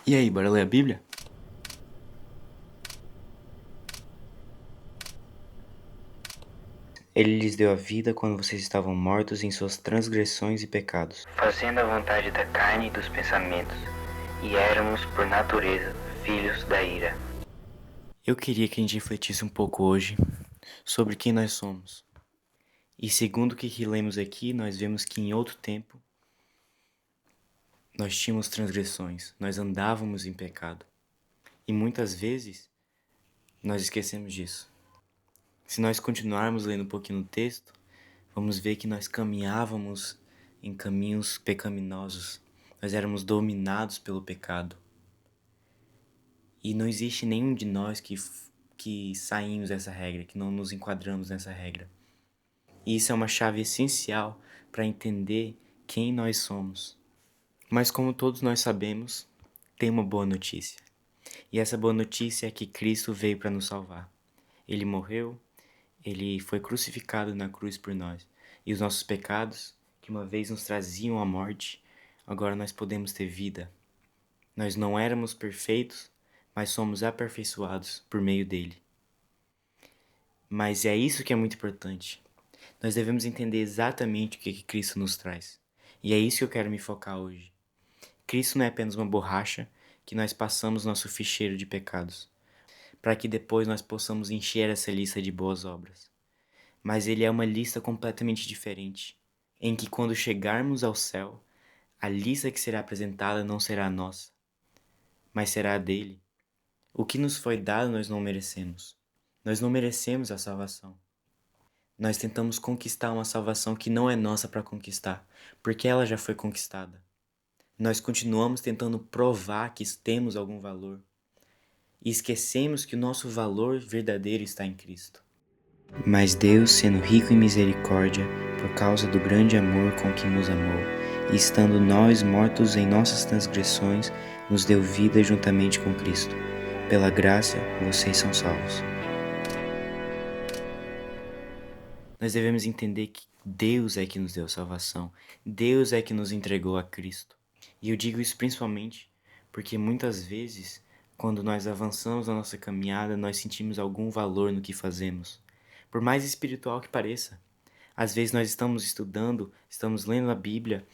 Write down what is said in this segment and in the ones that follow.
E aí, bora ler a Bíblia? Ele lhes deu a vida quando vocês estavam mortos em suas transgressões e pecados, fazendo a vontade da carne e dos pensamentos, e éramos, por natureza, filhos da ira. Eu queria que a gente refletisse um pouco hoje sobre quem nós somos. E segundo o que lemos aqui, nós vemos que em outro tempo nós tínhamos transgressões, nós andávamos em pecado. E muitas vezes nós esquecemos disso. Se nós continuarmos lendo um pouquinho no texto, vamos ver que nós caminhávamos em caminhos pecaminosos. Nós éramos dominados pelo pecado. E não existe nenhum de nós que saímos dessa regra, que não nos enquadramos nessa regra. E isso é uma chave essencial para entender quem nós somos. Mas como todos nós sabemos, tem uma boa notícia. E essa boa notícia é que Cristo veio para nos salvar. Ele morreu, ele foi crucificado na cruz por nós. E os nossos pecados, que uma vez nos traziam a morte, agora nós podemos ter vida. Nós não éramos perfeitos, mas somos aperfeiçoados por meio dele. Mas é isso que é muito importante. Nós devemos entender exatamente o que Cristo nos traz. E é isso que eu quero me focar hoje. Cristo não é apenas uma borracha que nós passamos nosso ficheiro de pecados, para que depois nós possamos encher essa lista de boas obras. Mas ele é uma lista completamente diferente, em que quando chegarmos ao céu, a lista que será apresentada não será a nossa, mas será a dele. O que nos foi dado nós não merecemos. Nós não merecemos a salvação. Nós tentamos conquistar uma salvação que não é nossa para conquistar, porque ela já foi conquistada. Nós continuamos tentando provar que temos algum valor e esquecemos que o nosso valor verdadeiro está em Cristo. Mas Deus, sendo rico em misericórdia, por causa do grande amor com que nos amou, e estando nós mortos em nossas transgressões, nos deu vida juntamente com Cristo. Pela graça, vocês são salvos. Nós devemos entender que Deus é que nos deu salvação. Deus é que nos entregou a Cristo. E eu digo isso principalmente porque muitas vezes, quando nós avançamos na nossa caminhada, nós sentimos algum valor no que fazemos. Por mais espiritual que pareça. Às vezes nós estamos estudando, estamos lendo a Bíblia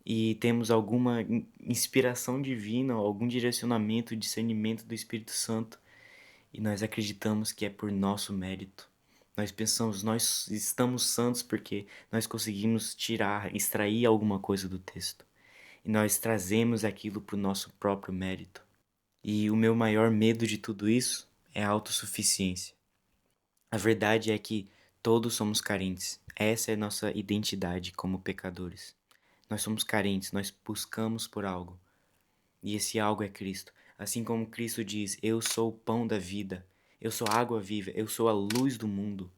e temos alguma inspiração divina, algum direcionamento, discernimento do Espírito Santo. E nós acreditamos que é por nosso mérito. Nós pensamos, nós estamos santos porque nós conseguimos extrair alguma coisa do texto. E nós trazemos aquilo para o nosso próprio mérito. E o meu maior medo de tudo isso é a autossuficiência. A verdade é que todos somos carentes. Essa é a nossa identidade como pecadores. Nós somos carentes, nós buscamos por algo. E esse algo é Cristo. Assim como Cristo diz, eu sou o pão da vida, eu sou a água viva, eu sou a luz do mundo.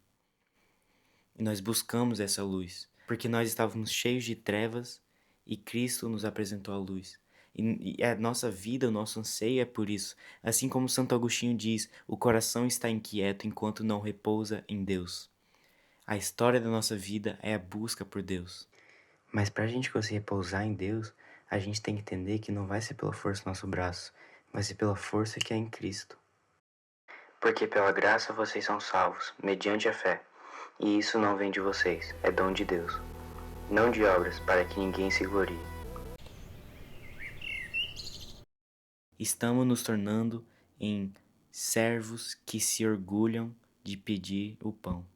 E nós buscamos essa luz, porque nós estávamos cheios de trevas e Cristo nos apresentou a luz. E a nossa vida, o nosso anseio é por isso. Assim como Santo Agostinho diz, o coração está inquieto enquanto não repousa em Deus. A história da nossa vida é a busca por Deus. Mas para a gente conseguir repousar em Deus, a gente tem que entender que não vai ser pela força do nosso braço, vai ser pela força que é em Cristo. Porque pela graça vocês são salvos, mediante a fé. E isso não vem de vocês, é dom de Deus. Não de obras, para que ninguém se glorie. Estamos nos tornando em servos que se orgulham de pedir o pão.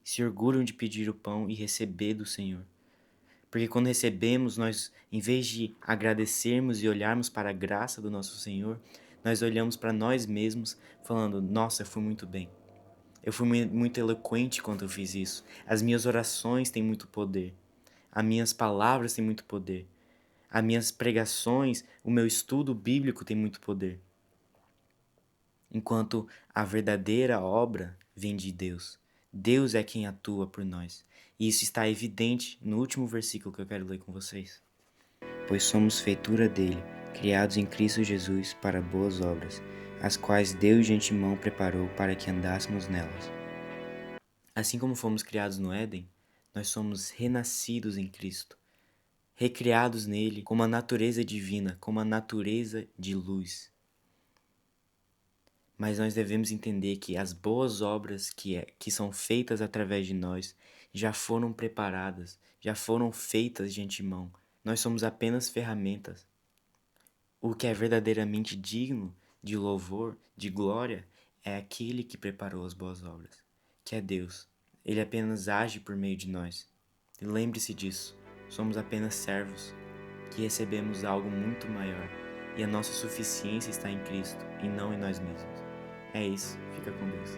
Se orgulham de pedir o pão e receber do Senhor. Porque quando recebemos, nós, em vez de agradecermos e olharmos para a graça do nosso Senhor, nós olhamos para nós mesmos falando, nossa, eu fui muito bem. Eu fui muito eloquente quando eu fiz isso. As minhas orações têm muito poder. As minhas palavras têm muito poder. As minhas pregações, o meu estudo bíblico tem muito poder. Enquanto a verdadeira obra vem de Deus. Deus é quem atua por nós. E isso está evidente no último versículo que eu quero ler com vocês. Pois somos feitura dele, criados em Cristo Jesus para boas obras, as quais Deus de antemão preparou para que andássemos nelas. Assim como fomos criados no Éden, nós somos renascidos em Cristo. recriados nele como a natureza divina, como a natureza de luz. Mas nós devemos entender que as boas obras que são feitas através de nós já foram preparadas, já foram feitas de antemão. Nós somos apenas ferramentas. O que é verdadeiramente digno de louvor, de glória, é aquele que preparou as boas obras, que é Deus. Ele apenas age por meio de nós. E lembre-se disso, somos apenas servos, que recebemos algo muito maior, e a nossa suficiência está em Cristo e não em nós mesmos. É isso, fica com Deus.